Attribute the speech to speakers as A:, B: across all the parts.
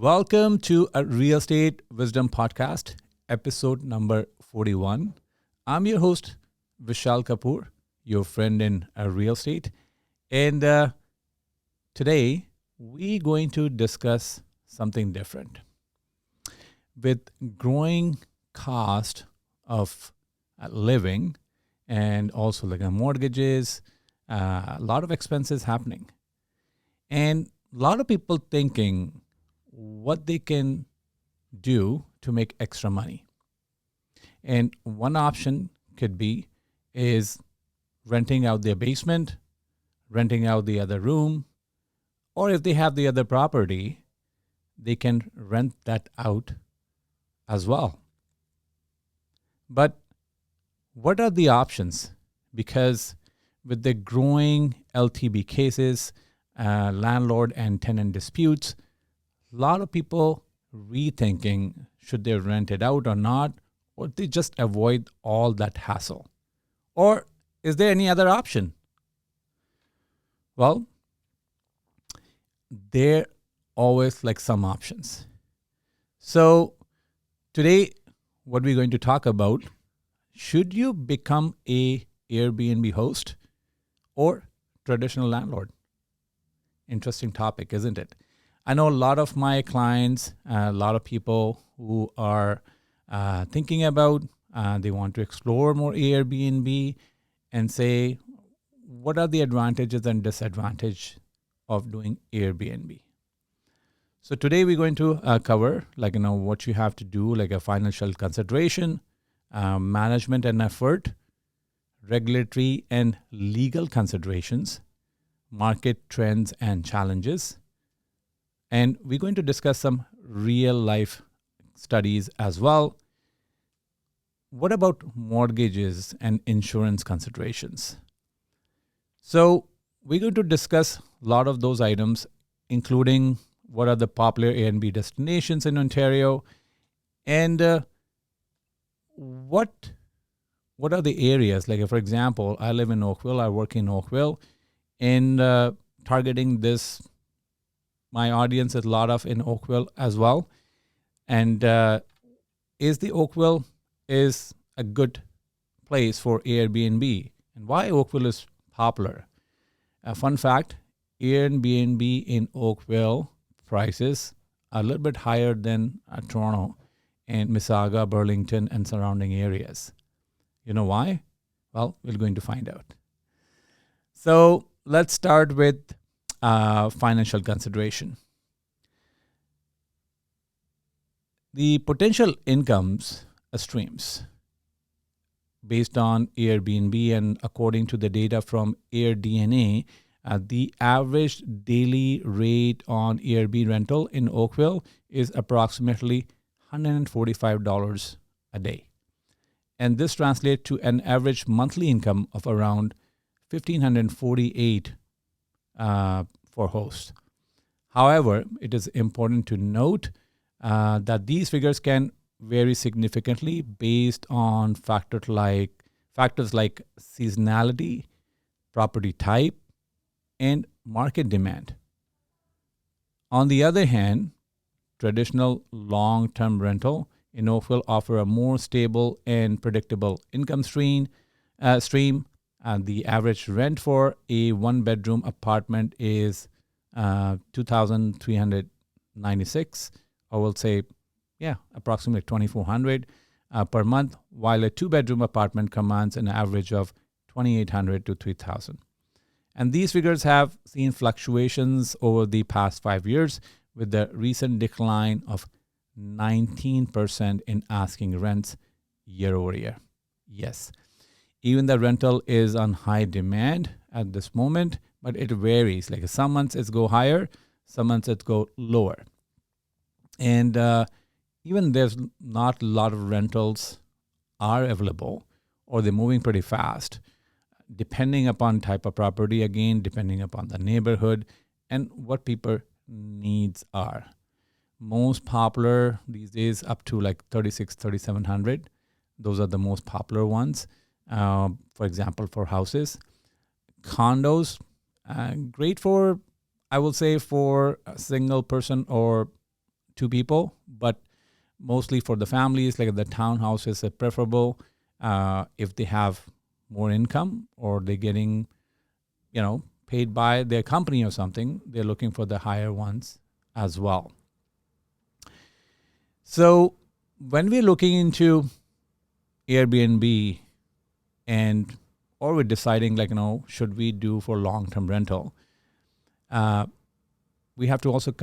A: Welcome to a Real Estate Wisdom Podcast, episode number 41. I'm your host, Vishal Kapoor, your friend in real estate. And today, we're going to discuss something different. With growing cost of living and also like mortgages, a lot of expenses happening. And a lot of people thinking what they can do to make extra money. And one option could be is renting out their basement, renting out the other room, or if they have the other property, they can rent that out as well. But what are the options? Because with the growing LTB cases, landlord and tenant disputes, a lot of people rethinking should they rent it out or not, or they just avoid all that hassle. Or is there any other option? Well, there always like some options. So today, what we're going to talk about, should you become a Airbnb host or traditional landlord? Interesting topic, isn't it? I know a lot of my clients, a lot of people who are thinking about, they want to explore more Airbnb and say, what are the advantages and disadvantages of doing Airbnb? So today we're going to cover what you have to do, like a financial consideration, management and effort, regulatory and legal considerations, market trends and challenges. And we're going to discuss some real life studies as well. What about mortgages and insurance considerations? So we're going to discuss a lot of those items, including what are the popular A&B destinations in Ontario, and what are the areas? Like, for example, I live in Oakville, I work in Oakville, and targeting this, my audience is a lot of in Oakville as well. And is the Oakville is a good place for Airbnb? And why Oakville is popular? A fun fact, Airbnb in Oakville prices are a little bit higher than Toronto and Mississauga, Burlington, and surrounding areas. You know why? Well, we're going to find out. So let's start with financial consideration. The potential incomes streams based on Airbnb and according to the data from AirDNA, the average daily rate on Airbnb rental in Oakville is approximately $145 a day. And this translates to an average monthly income of around $1,548 for hosts. However, it is important to note that these figures can vary significantly based on factors like seasonality, property type, and market demand. On the other hand, traditional long-term rental in Oakville offer a more stable and predictable income stream. The average rent for a one-bedroom apartment is $2,396. I will say, approximately $2,400 per month, while a two-bedroom apartment commands an average of $2,800 to $3,000. And these figures have seen fluctuations over the past 5 years, with the recent decline of 19% in asking rents year over year. Yes, even the rental is on high demand at this moment, but it varies. Like some months it go higher, some months it go lower. And even there's not a lot of rentals are available, or they're moving pretty fast, depending upon type of property, again, depending upon the neighborhood and what people needs are. Most popular these days up to like 3,700. Those are the most popular ones. For example, for houses. Condos, great for, I will say, for a single person or two people, but mostly for the families, like the townhouses are preferable if they have more income or they're getting, paid by their company or something. They're looking for the higher ones as well. So when we're looking into Airbnb or we're deciding should we do for long-term rental, we have to also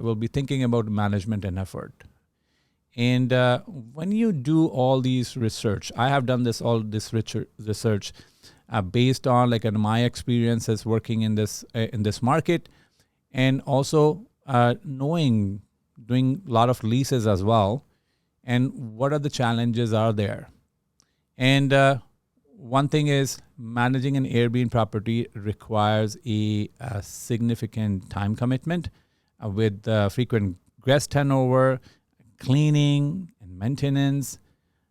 A: we'll be thinking about management and effort. And when you do all these research, I have done this research based on my experiences working in this market, and also doing a lot of leases as well, and what are the challenges are there. And one thing is, managing an Airbnb property requires a significant time commitment with frequent guest turnover, cleaning, and maintenance.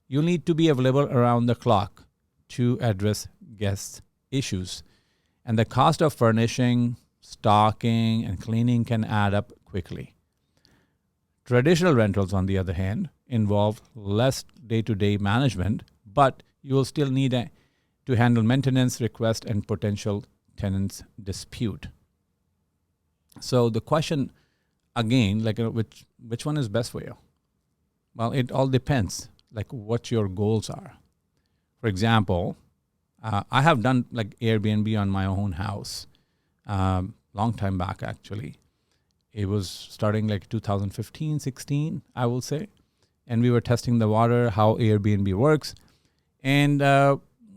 A: You'll need to be available around the clock to address guest issues. And the cost of furnishing, stocking, and cleaning can add up quickly. Traditional rentals, on the other hand, involve less day-to-day management, but you will still need to handle maintenance request and potential tenants dispute. So the question again, which one is best for you? Well, it all depends, what your goals are. For example, I have done Airbnb on my own house, long time back actually. It was starting 2015, 16, I will say. And we were testing the water, how Airbnb works. And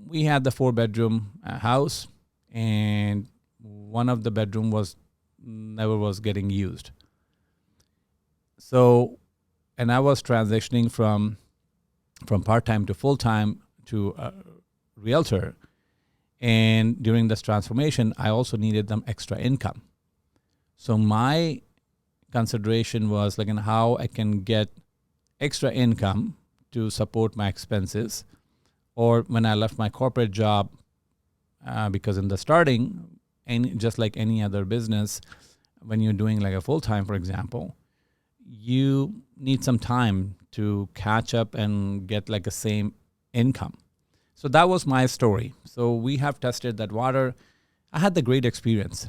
A: we had the 4-bedroom house, and one of the bedroom never was getting used. So, and I was transitioning from part-time to full-time to a realtor. And during this transformation, I also needed them extra income. So my consideration was how I can get extra income to support my expenses. Or when I left my corporate job, because in the starting, and just like any other business, when you're doing a full-time, for example, you need some time to catch up and get a same income. So that was my story. So we have tested that water. I had the great experience.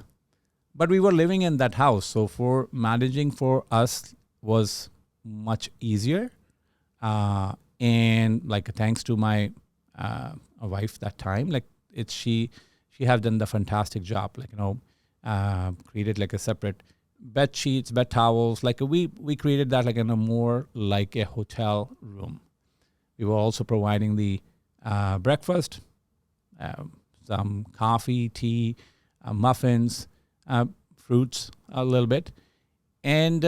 A: But we were living in that house. So for managing for us was much easier. And thanks to my wife that time, she have done the fantastic job, created a separate bed sheets, bed towels. We created that in a more like a hotel room. We were also providing the breakfast, some coffee, tea, muffins, fruits a little bit. And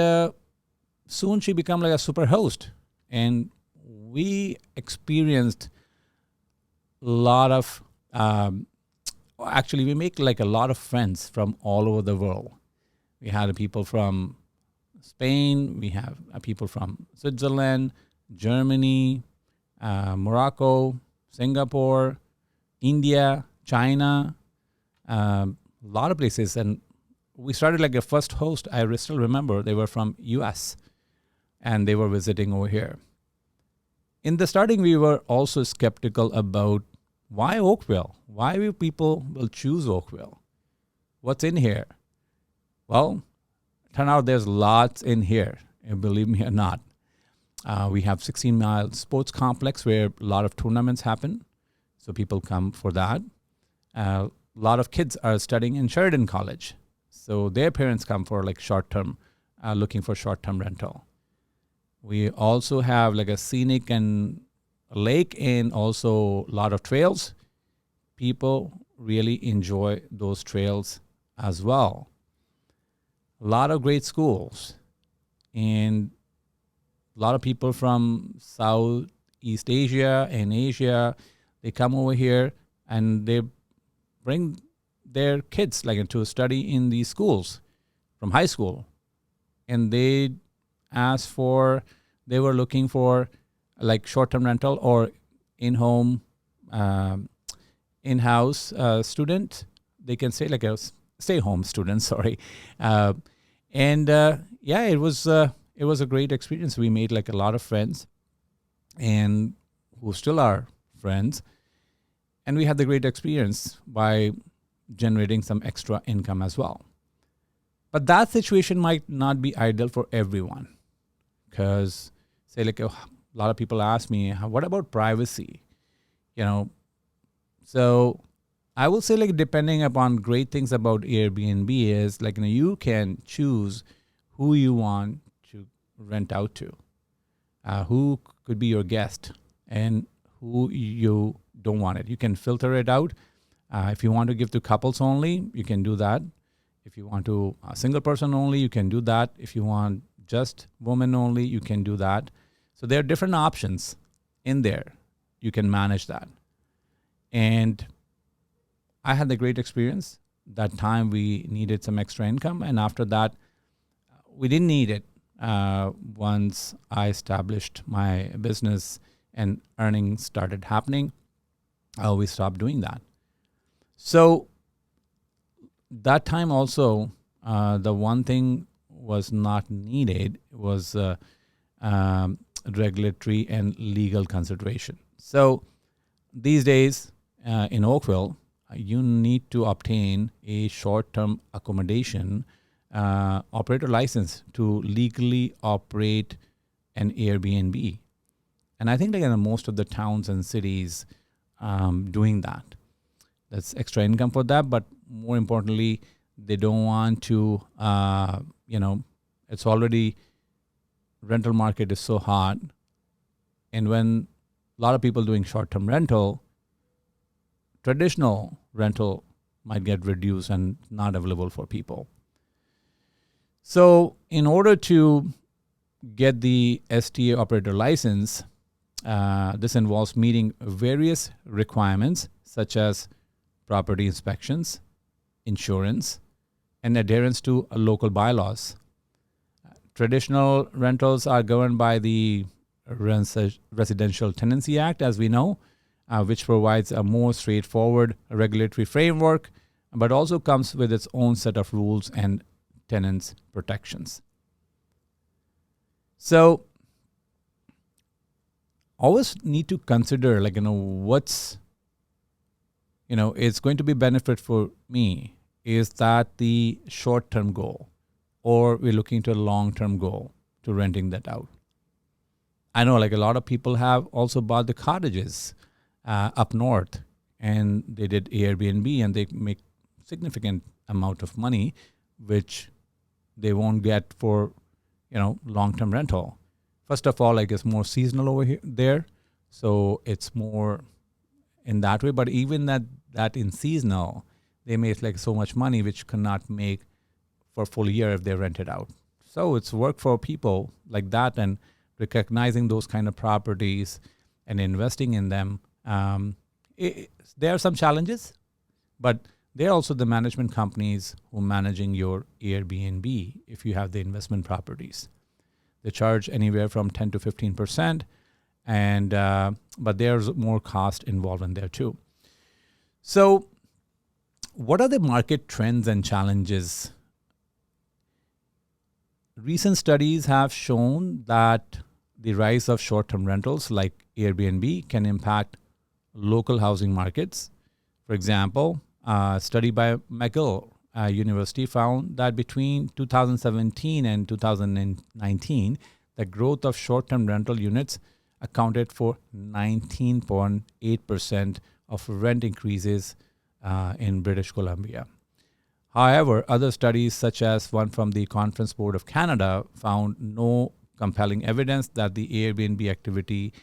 A: soon she became a super host. And we experienced a lot of, actually we make a lot of friends from all over the world. We had people from Spain, we have people from Switzerland, Germany, Morocco, Singapore, India, China, a lot of places. And we started a first host, I still remember, they were from US and they were visiting over here. In the starting, we were also skeptical about why Oakville? Why will people choose Oakville? What's in here? Well, turn out there's lots in here, and believe me or not. We have 16-mile sports complex where a lot of tournaments happen, so people come for that. A lot of kids are studying in Sheridan College, so their parents come for short-term, looking for short-term rental. We also have a scenic and lake and also a lot of trails. People really enjoy those trails as well. A lot of great schools and a lot of people from Southeast Asia and Asia, they come over here and they bring their kids to study in these schools from high school. And they were looking for short-term rental or in-home, in-house student. They can stay stay home students. Sorry, and yeah, it was a great experience. We made like a lot of friends, and who still are friends, and we had the great experience by generating some extra income as well. But that situation might not be ideal for everyone, because say like a lot of people ask me, what about privacy? You know, so I will say like depending upon great things about Airbnb is like you can choose who you want to rent out to, who could be your guest, and who you don't want it. You can filter it out. If you want to give to couples only, you can do that. If you want to a single person only, you can do that. If you want just women only, you can do that. So there are different options in there. You can manage that. And I had the great experience. That time we needed some extra income. And after that, we didn't need it. Once I established my business and earnings started happening, we stopped doing that. So that time also, the one thing was not needed was regulatory and legal consideration. So these days in Oakville, you need to obtain a short-term accommodation operator license to legally operate an Airbnb. And I think like in most of the towns and cities doing that. That's extra income for that. But more importantly, they don't want to, it's already rental market is so hot. And when a lot of people doing short-term rental, traditional rental might get reduced and not available for people. So in order to get the STA operator license, this involves meeting various requirements such as property inspections, insurance, and adherence to local bylaws. Traditional rentals are governed by the Residential Tenancy Act, as we know, which provides a more straightforward regulatory framework, but also comes with its own set of rules and tenants' protections. So always need to consider what's it's going to be benefit for me. Is that the short-term goal, or we're looking to a long-term goal to renting that out? I know a lot of people have also bought the cottages up north, and they did Airbnb, and they make significant amount of money, which they won't get for long-term rental. First of all, it's more seasonal over here there, so it's more in that way. But even that in seasonal, they make so much money which cannot make for a full year if they rent it out. So it's work for people like that, and recognizing those kind of properties and investing in them. There are some challenges, but there are also the management companies who are managing your Airbnb if you have the investment properties. They charge anywhere from 10 to 15%, and but there's more cost involved in there too. So what are the market trends and challenges? Recent studies have shown that the rise of short-term rentals like Airbnb can impact local housing markets. For example, a study by McGill University found that between 2017 and 2019, the growth of short-term rental units accounted for 19.8% of rent increases in British Columbia. However, other studies, such as one from the Conference Board of Canada, found no compelling evidence that the Airbnb activity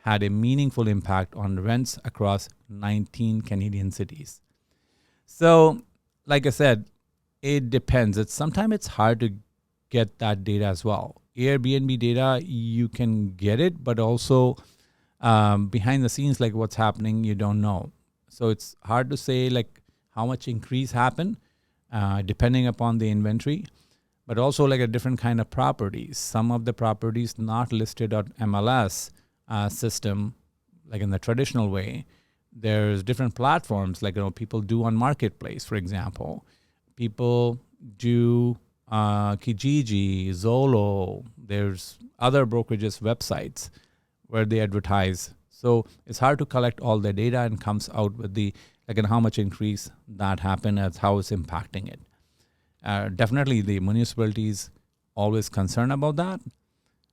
A: had a meaningful impact on rents across 19 Canadian cities. So, like I said, it depends. Sometimes it's hard to get that data as well. Airbnb data, you can get it, but also behind the scenes, what's happening, you don't know. So it's hard to say how much increase happened depending upon the inventory, but also a different kind of properties. Some of the properties not listed on MLS system, in the traditional way. There's different platforms people do on Marketplace, for example. People do Kijiji, Zolo. There's other brokerages websites where they advertise. So it's hard to collect all the data and comes out with the like and how much increase that happened and how it's impacting it. Definitely the municipalities always concerned about that.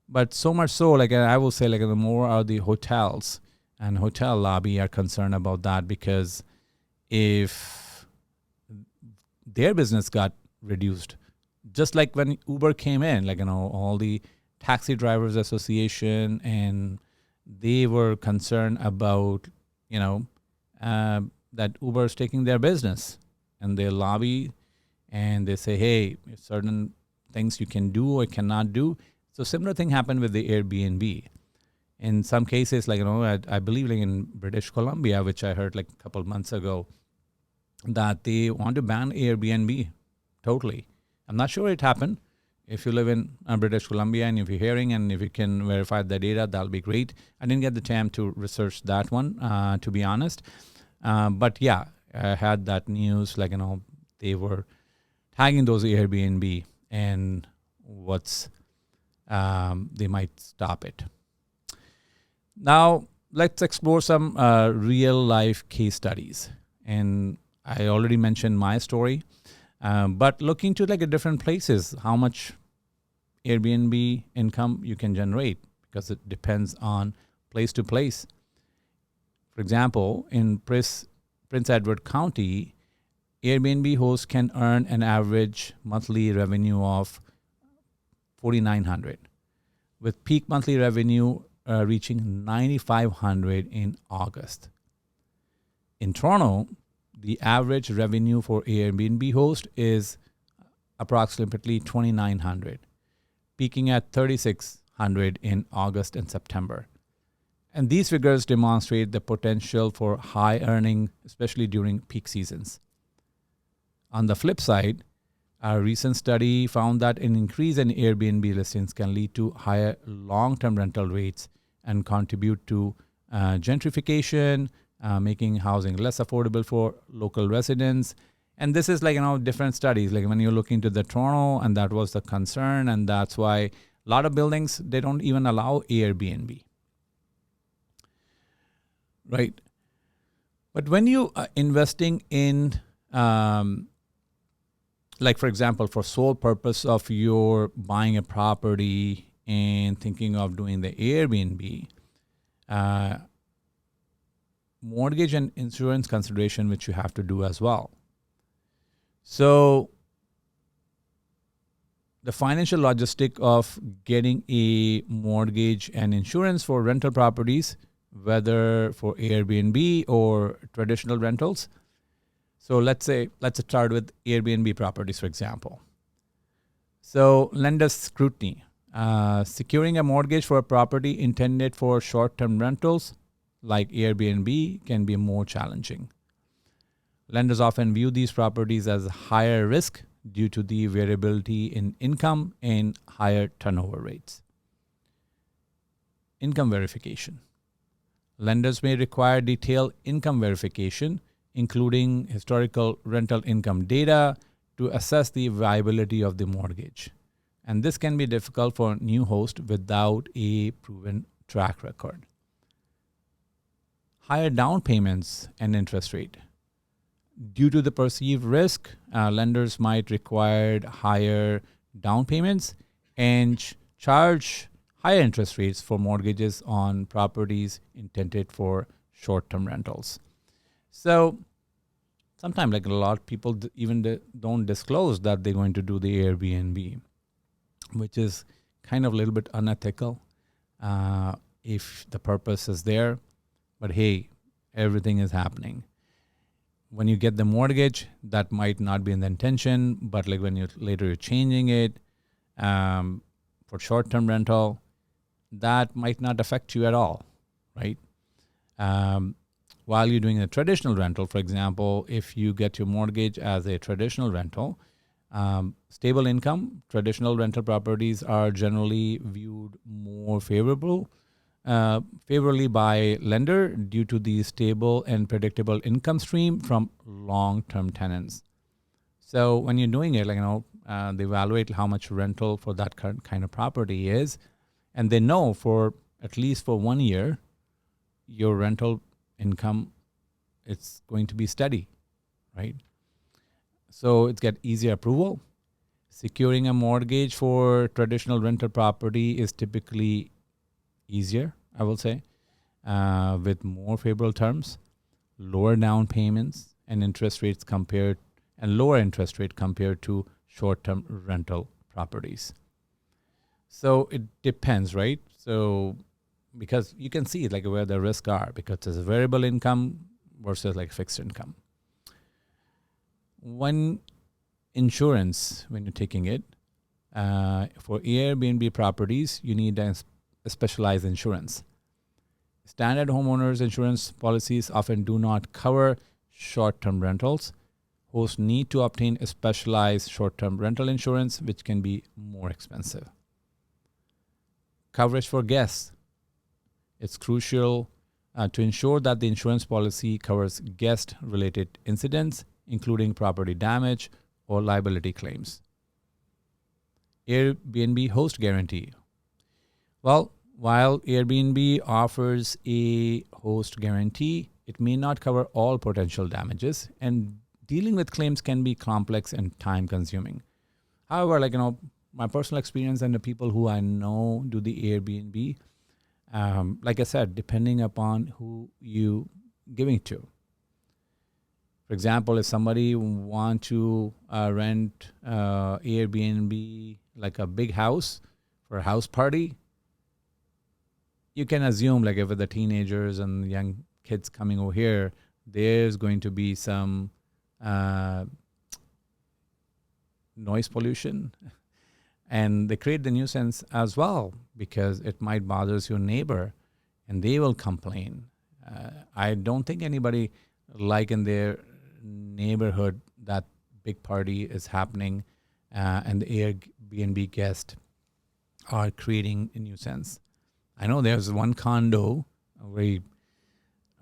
A: But so much so, like I will say, like the more are the hotels and hotel lobby are concerned about that, because if their business got reduced, just like when Uber came in, like, all the taxi drivers association, and they were concerned about, that Uber is taking their business, and they lobby and they say, hey, certain things you can do or cannot do. So similar thing happened with the Airbnb. In some cases, like, I believe like in British Columbia, which I heard like a couple of months ago, that they want to ban Airbnb totally. I'm not sure it happened. If you live in British Columbia and if you're hearing and if you can verify the data, that'll be great. I didn't get the time to research that one, to be honest. But yeah, I had that news, like, they were tagging those Airbnb and they might stop it. Now, let's explore some real life case studies. And I already mentioned my story, but look into like different places, how much Airbnb income you can generate, because it depends on place to place. For example, in Prince Edward County, Airbnb hosts can earn an average monthly revenue of $4,900, with peak monthly revenue reaching $9,500 in August. In Toronto, the average revenue for Airbnb host is approximately $2,900, peaking at $3,600 in August and September. And these figures demonstrate the potential for high earning, especially during peak seasons. On the flip side, a recent study found that an increase in Airbnb listings can lead to higher long-term rental rates and contribute to gentrification, making housing less affordable for local residents. And this is like, different studies. Like when you look into the Toronto, and that was the concern, and that's why a lot of buildings, they don't even allow Airbnb. Right. But when you are investing in, like, for example, for sole purpose of your buying a property and thinking of doing the Airbnb, mortgage and insurance consideration, which you have to do as well. So the financial logistic of getting a mortgage and insurance for rental properties, whether for Airbnb or traditional rentals. So let's start with Airbnb properties, for example. So lender scrutiny. Securing a mortgage for a property intended for short-term rentals like Airbnb can be more challenging. Lenders often view these properties as higher risk due to the variability in income and higher turnover rates. Income verification. Lenders may require detailed income verification, including historical rental income data, to assess the viability of the mortgage. And this can be difficult for new hosts without a proven track record. Higher down payments and interest rate. Due to the perceived risk, lenders might require higher down payments and charge higher interest rates for mortgages on properties intended for short-term rentals. So sometimes, like, a lot of people even don't disclose that they're going to do the Airbnb, which is kind of a little bit unethical if the purpose is there. But hey, everything is happening. When you get the mortgage, that might not be in the intention, but like when you're changing it for short-term rental, that might not affect you at all, right? While you're doing a traditional rental, for example, if you get your mortgage as a traditional rental, stable income, traditional rental properties are generally viewed more favorably by lender due to the stable and predictable income stream from long-term tenants. So when you're doing it, they evaluate how much rental for that kind of property is, and they know for at least for 1 year, your rental income, it's going to be steady, right? So it's get easier approval. Securing a mortgage for traditional rental property is typically easier, I will say, with more favorable terms, lower down payments, and lower interest rate compared to short-term rental properties. So it depends, right? So because you can see like where the risks are, because there's a variable income versus like fixed income. When you're taking it, for Airbnb properties, you need a specialized insurance. Standard homeowners insurance policies often do not cover short-term rentals. Hosts need to obtain a specialized short-term rental insurance, which can be more expensive. Coverage for guests. It's crucial to ensure that the insurance policy covers guest-related incidents, including property damage or liability claims. Airbnb host guarantee. Well, while Airbnb offers a host guarantee, it may not cover all potential damages, and dealing with claims can be complex and time-consuming. However, my personal experience and the people who I know do the Airbnb, like I said, depending upon who you giving to. For example, if somebody want to rent Airbnb like a big house for a house party, you can assume like if with the teenagers and young kids coming over here, there's going to be some noise pollution. And they create the nuisance as well because it might bother your neighbor and they will complain. I don't think anybody like in their neighborhood that big party is happening and the Airbnb guests are creating a nuisance. I know there's one condo very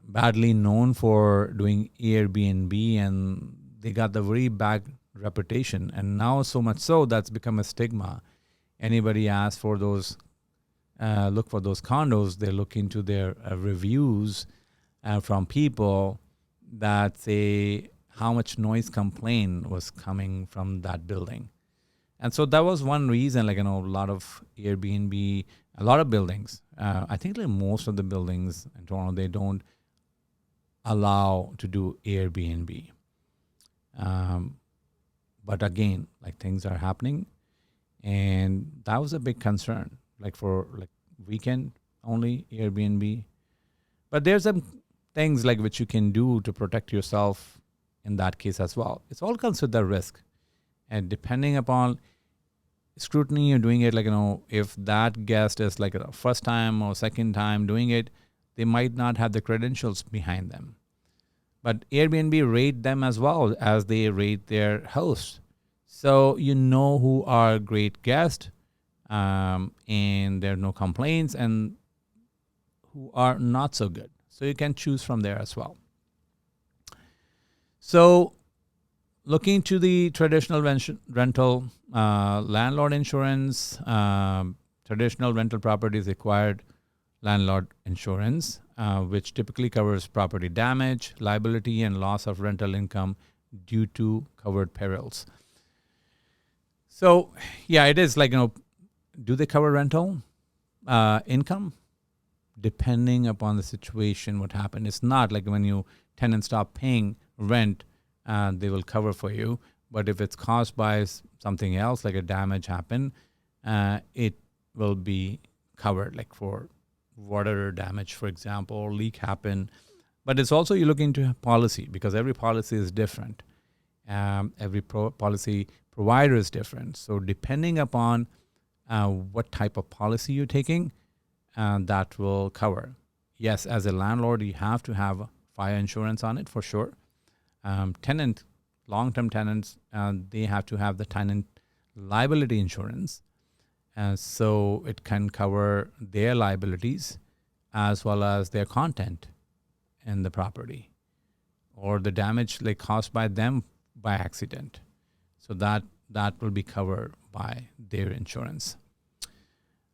A: badly known for doing Airbnb and they got the very bad reputation, and now so much so that's become a stigma. Anybody asks for those, look for those condos, they look into their reviews from people that say how much noise complaint was coming from that building. And so that was one reason, a lot of Airbnb, a lot of buildings, I think most of the buildings in Toronto, they don't allow to do Airbnb. But again, things are happening, and that was a big concern, for weekend only Airbnb. But there's some things which you can do to protect yourself in that case as well. It's all comes with the risk, and depending upon scrutiny you're doing it, if that guest is a first time or second time doing it, they might not have the credentials behind them. But Airbnb rate them as well as they rate their hosts. So you know who are great guests and there are no complaints, and who are not so good. So you can choose from there as well. So looking to the traditional rental, landlord insurance, traditional rental properties required landlord insurance, which typically covers property damage, liability, and loss of rental income due to covered perils. So, yeah, it is do they cover rental income? Depending upon the situation, what happened. It's not like when you tenants stop paying rent, they will cover for you. But if it's caused by something else, like a damage happen, it will be covered, for water damage, for example, or leak happen. But it's also you look into policy, because every policy is different. Every policy provider is different. So depending upon what type of policy you're taking, that will cover. Yes, as a landlord, you have to have fire insurance on it for sure. Long-term tenants, they have to have the tenant liability insurance. So it can cover their liabilities as well as their content in the property or the damage caused by them by accident. So that will be covered by their insurance.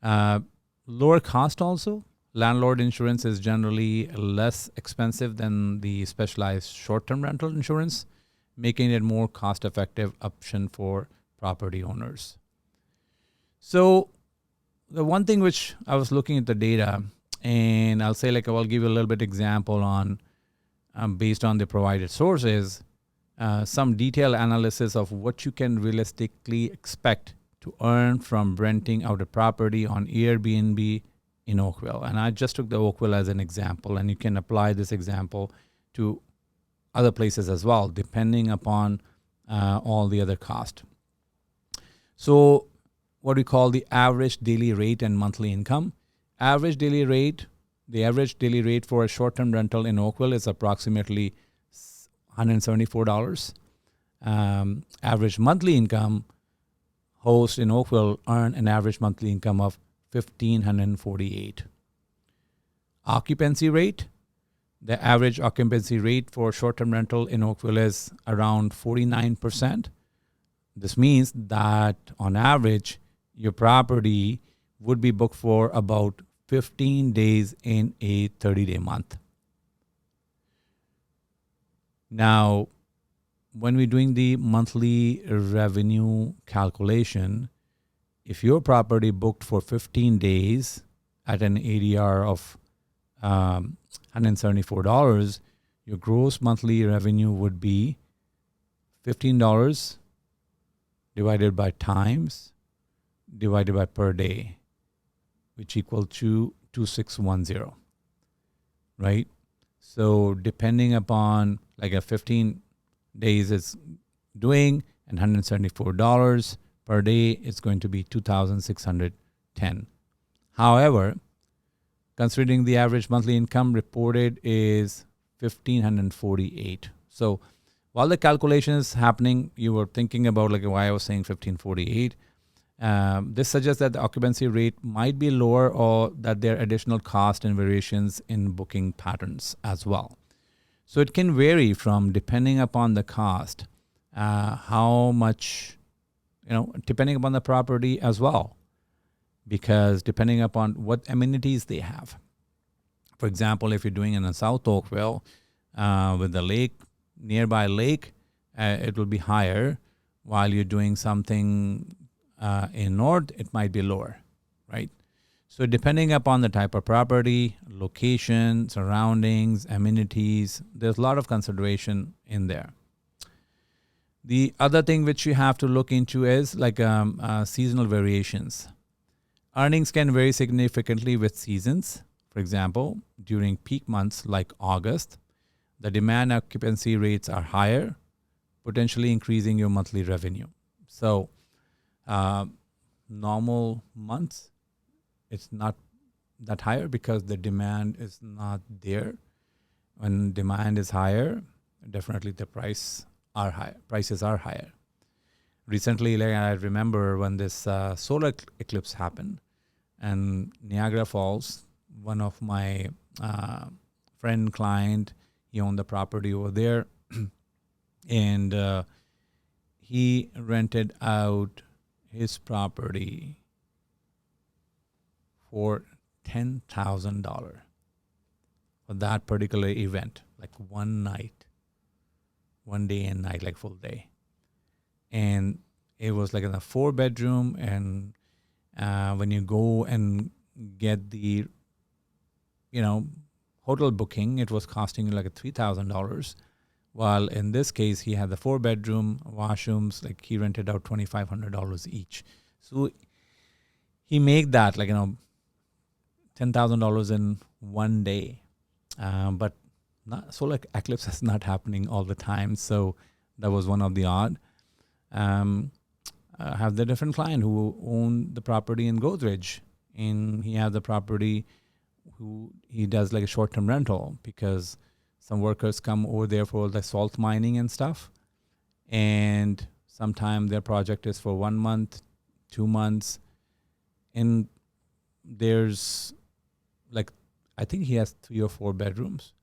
A: Lower cost also. Landlord insurance is generally less expensive than the specialized short-term rental insurance, making it more cost-effective option for property owners. So the one thing which I was looking at the data, and I'll say I'll give you a little bit example on based on the provided sources, some detailed analysis of what you can realistically expect to earn from renting out a property on Airbnb in Oakville. And I just took the Oakville as an example, and you can apply this example to other places as well, depending upon all the other cost. So what we call the average daily rate and monthly income. The average daily rate for a short-term rental in Oakville is approximately $174. Average monthly income, hosts in Oakville earn an average monthly income of $1,548. Occupancy rate. The average occupancy rate for short-term rental in Oakville is around 49%. This means that on average, your property would be booked for about 15 days in a 30-day month. Now, when we're doing the monthly revenue calculation, if your property booked for 15 days at an ADR of $174, your gross monthly revenue would be $15 divided by times divided by per day, which equal to 2610, right? So depending upon a 15 days is doing and $174 per day, it's going to be $2,610. However, considering the average monthly income reported is $1,548. So while the calculation is happening, you were thinking about why I was saying $1,548. This suggests that the occupancy rate might be lower, or that there are additional cost and variations in booking patterns as well. So it can vary from depending upon the cost, how much, depending upon the property as well, because depending upon what amenities they have. For example, if you're doing in a South Oakville with the lake, nearby lake, it will be higher. While you're doing something in North, it might be lower, right? So depending upon the type of property, location, surroundings, amenities, there's a lot of consideration in there. The other thing which you have to look into is seasonal variations. Earnings can vary significantly with seasons. For example, during peak months like August, the demand occupancy rates are higher, potentially increasing your monthly revenue. So normal months, it's not that higher because the demand is not there. When demand is higher, definitely the prices are higher. Recently, I remember when this solar eclipse happened, and Niagara Falls, one of my client, he owned the property over there, and he rented out his property for $10,000 for that particular event, one night, one day and night, full day. And it was in a 4-bedroom, and when you go and get the hotel booking, it was costing you $3,000, while in this case he had the 4-bedroom, washrooms, he rented out $2,500 each. So he made that $10,000 in one day, but solar eclipse is not happening all the time, so that was one of the odd. I have the different client who owned the property in Godrej, and he had the property who he does a short-term rental, because some workers come over there for the salt mining and stuff, and sometimes their project is for 1 month, 2 months, and there's I think he has 3 or 4 bedrooms,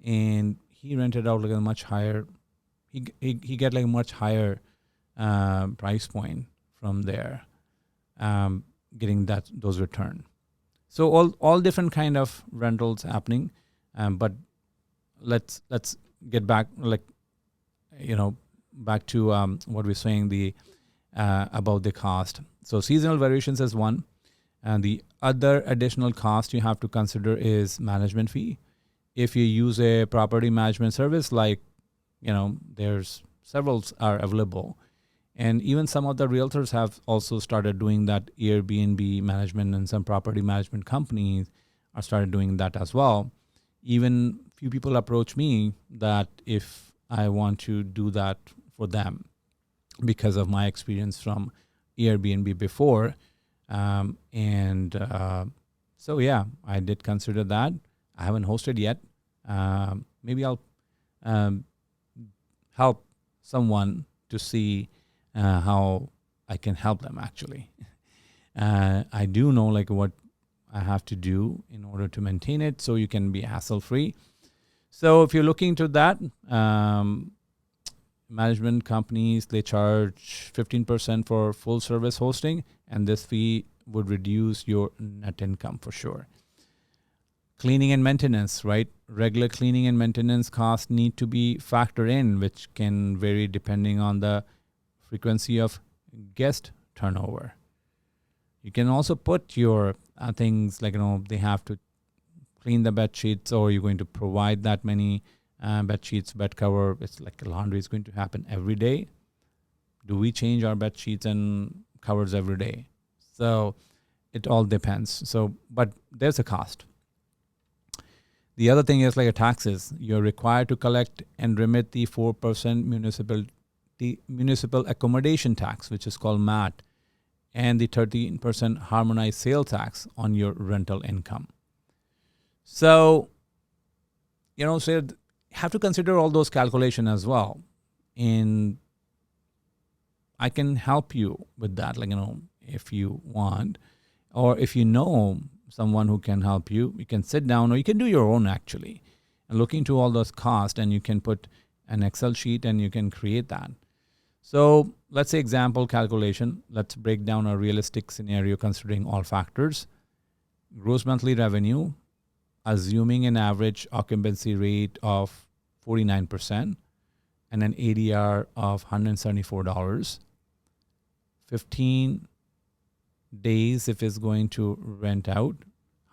A: and he rented out a much higher. He get much higher price point from there, getting those return. So all different kind of rentals happening, but let's get back, back to what we're saying about the cost. So seasonal variations is one, and the other additional cost you have to consider is management fee. If you use a property management service, there's several are available, and even some of the realtors have also started doing that. Airbnb management and some property management companies are started doing that as well. Even few people approach me that if I want to do that for them because of my experience from Airbnb before. So yeah, I did consider that. I haven't hosted yet. Maybe I'll help someone to see how I can help them actually. I do know what I have to do in order to maintain it so you can be hassle free. So if you're looking to that, management companies, they charge 15% for full service hosting, and this fee would reduce your net income for sure. Cleaning and maintenance, right? Regular cleaning and maintenance costs need to be factored in, which can vary depending on the frequency of guest turnover. You can also put your things they have to clean the bed sheets, or you're going to provide that many bed sheets, bed cover. It's like laundry is going to happen every day. Do we change our bed sheets and covers every day? So it all depends. But there's a cost. The other thing is taxes. You're required to collect and remit the 4% municipal accommodation tax, which is called MAT, and the 13% harmonized sale tax on your rental income. So, have to consider all those calculations as well. And I can help you with that, if you want, or if you know someone who can help you, you can sit down, or you can do your own actually, and look into all those costs, and you can put an Excel sheet and you can create that. So let's say example calculation. Let's break down a realistic scenario considering all factors. Gross monthly revenue, assuming an average occupancy rate of 49% and an ADR of $174. 15 days if it's going to rent out,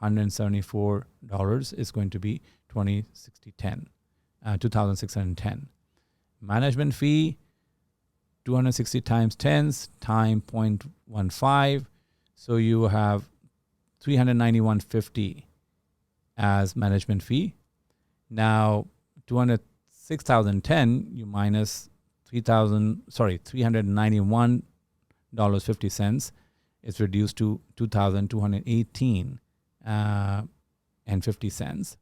A: $174 is going to be $2,610. Management fee, 260 times 10 times 0.15. So you have $391.50 as management fee. Now 206,010 you minus $391.50 is reduced to $2,218 and 50 cents.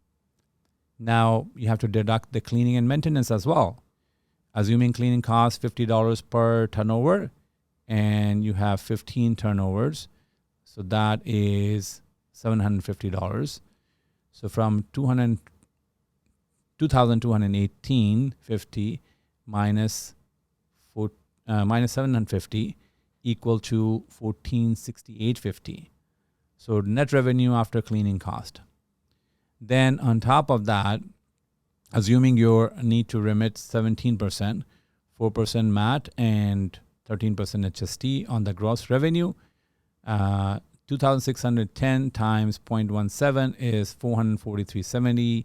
A: Now you have to deduct the cleaning and maintenance as well. Assuming cleaning costs $50 per turnover, and you have 15 turnovers, so that is $750. So from $2,218.50 minus 750 equal to $1,468.50. So net revenue after cleaning cost. Then on top of that, assuming you need to remit 17%, 4% MAT, and 13% HST on the gross revenue, 2,610 times 0.17 is 443.70.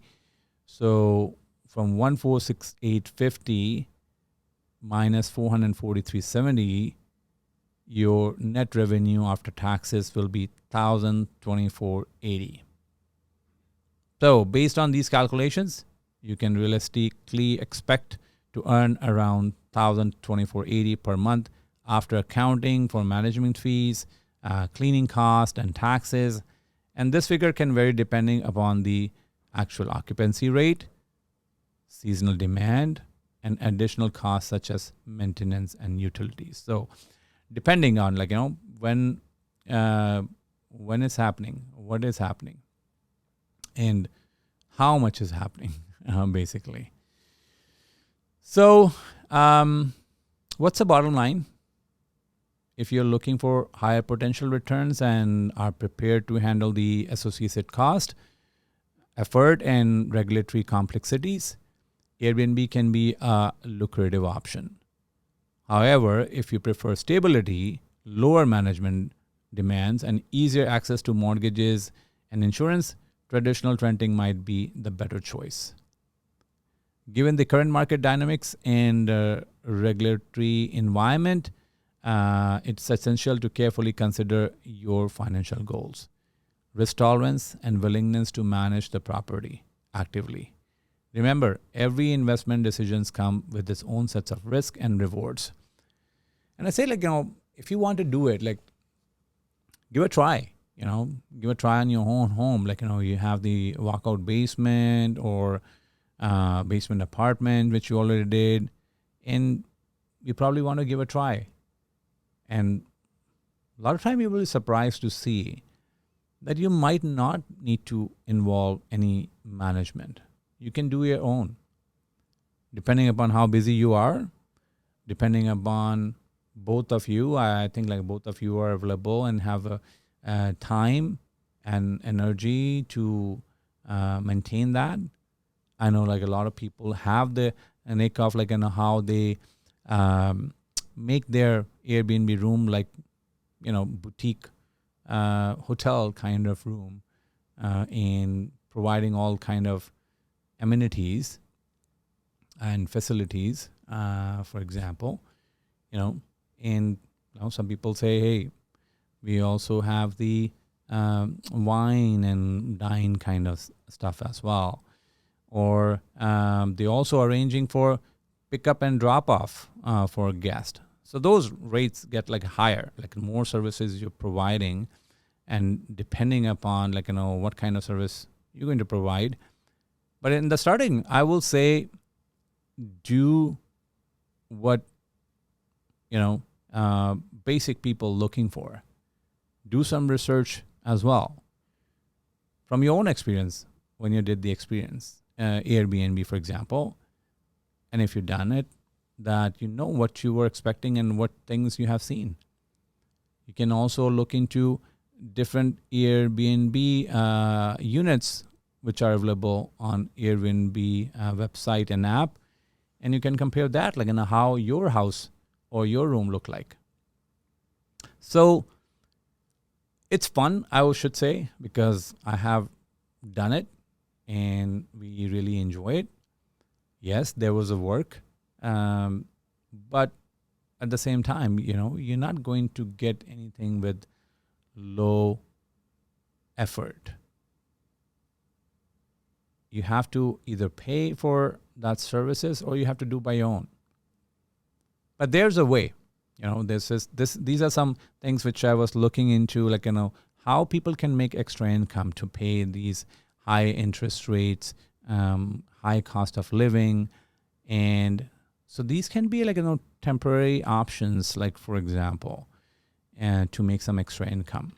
A: So from 1,468.50 minus 443.70, your net revenue after taxes will be 1,024.80. So based on these calculations, you can realistically expect to earn around 1,024.80 per month after accounting for management fees, cleaning cost, and taxes. And this figure can vary depending upon the actual occupancy rate, seasonal demand, and additional costs such as maintenance and utilities. So depending on when it's happening, what is happening, and how much is happening, basically. So what's the bottom line? If you're looking for higher potential returns and are prepared to handle the associated cost, effort, and regulatory complexities, Airbnb can be a lucrative option. However, if you prefer stability, lower management demands, and easier access to mortgages and insurance, traditional renting might be the better choice. Given the current market dynamics and regulatory environment, it's essential to carefully consider your financial goals, risk tolerance, and willingness to manage the property actively. Remember, every investment decisions come with its own sets of risk and rewards. And I say, if you want to do it, give a try. Give a try on your own home. You have the walkout basement or basement apartment, which you already did, and you probably want to give a try. And a lot of time you will be surprised to see that you might not need to involve any management. You can do your own. Depending upon how busy you are, depending upon both of you, I think both of you are available and have a time and energy to maintain that. I know a lot of people have the nick of how they make their Airbnb room boutique hotel kind of room, in providing all kind of amenities and facilities, for example, and some people say, hey, we also have the wine and dine kind of stuff as well. Or they also arranging for pickup and drop off for a guest. So those rates get higher, more services you're providing, and depending upon what kind of service you're going to provide. But in the starting, I will say, do what basic people looking for. Do some research as well from your own experience when you did the experience, Airbnb, for example. And if you've done it, that you know what you were expecting and what things you have seen. You can also look into different Airbnb units which are available on Airbnb website and app, and you can compare that how your house or your room look like. So it's fun, I should say, because I have done it and we really enjoy it. Yes, there was a work, but at the same time, you're not going to get anything with low effort. You have to either pay for that services or you have to do by your own. But there's a way. These are some things which I was looking into, how people can make extra income to pay these high interest rates, high cost of living. And so these can be temporary options, for example, to make some extra income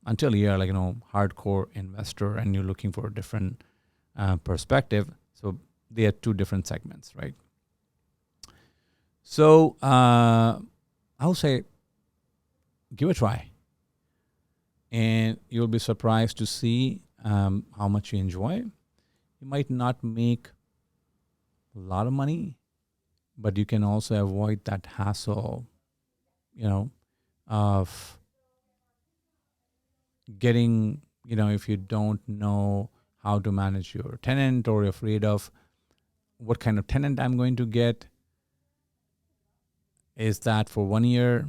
A: until you're hardcore investor and you're looking for a different perspective. So they are two different segments, right? So I'll say, give a try, and you'll be surprised to see how much you enjoy. You might not make a lot of money, but you can also avoid that hassle, of getting, if you don't know how to manage your tenant or you're afraid of what kind of tenant I'm going to get. Is that for 1 year?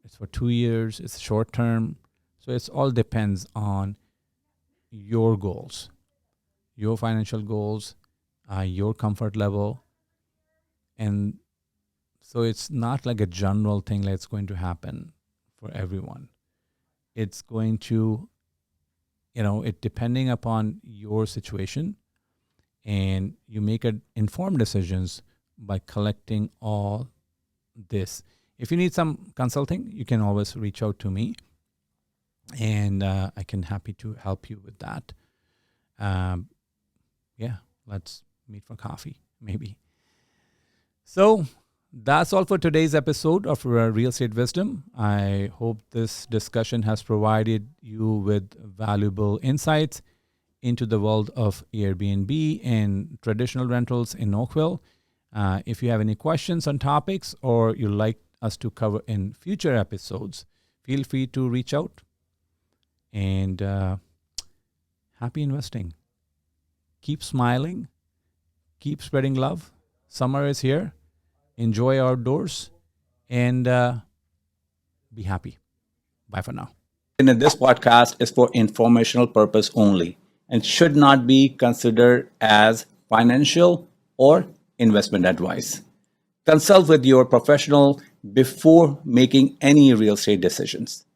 A: It's for 2 years? It's short term? So it's all depends on your goals, your financial goals, your comfort level. And so it's not a general thing that's going to happen for everyone. It's going to, it depending upon your situation, and you make informed decisions by collecting all this. If you need some consulting, you can always reach out to me, and I can happy to help you with that. Let's meet for coffee, maybe. So That's all for today's episode of Real Estate Wisdom. I hope this discussion has provided you with valuable insights into the world of Airbnb and traditional rentals in Oakville. If you have any questions on topics or you'd like us to cover in future episodes, feel free to reach out. And happy investing. Keep smiling. Keep spreading love. Summer is here. Enjoy outdoors and be happy. Bye for now. And this podcast is for informational purpose only and should not be considered as financial or investment advice. Consult with your professional before making any real estate decisions.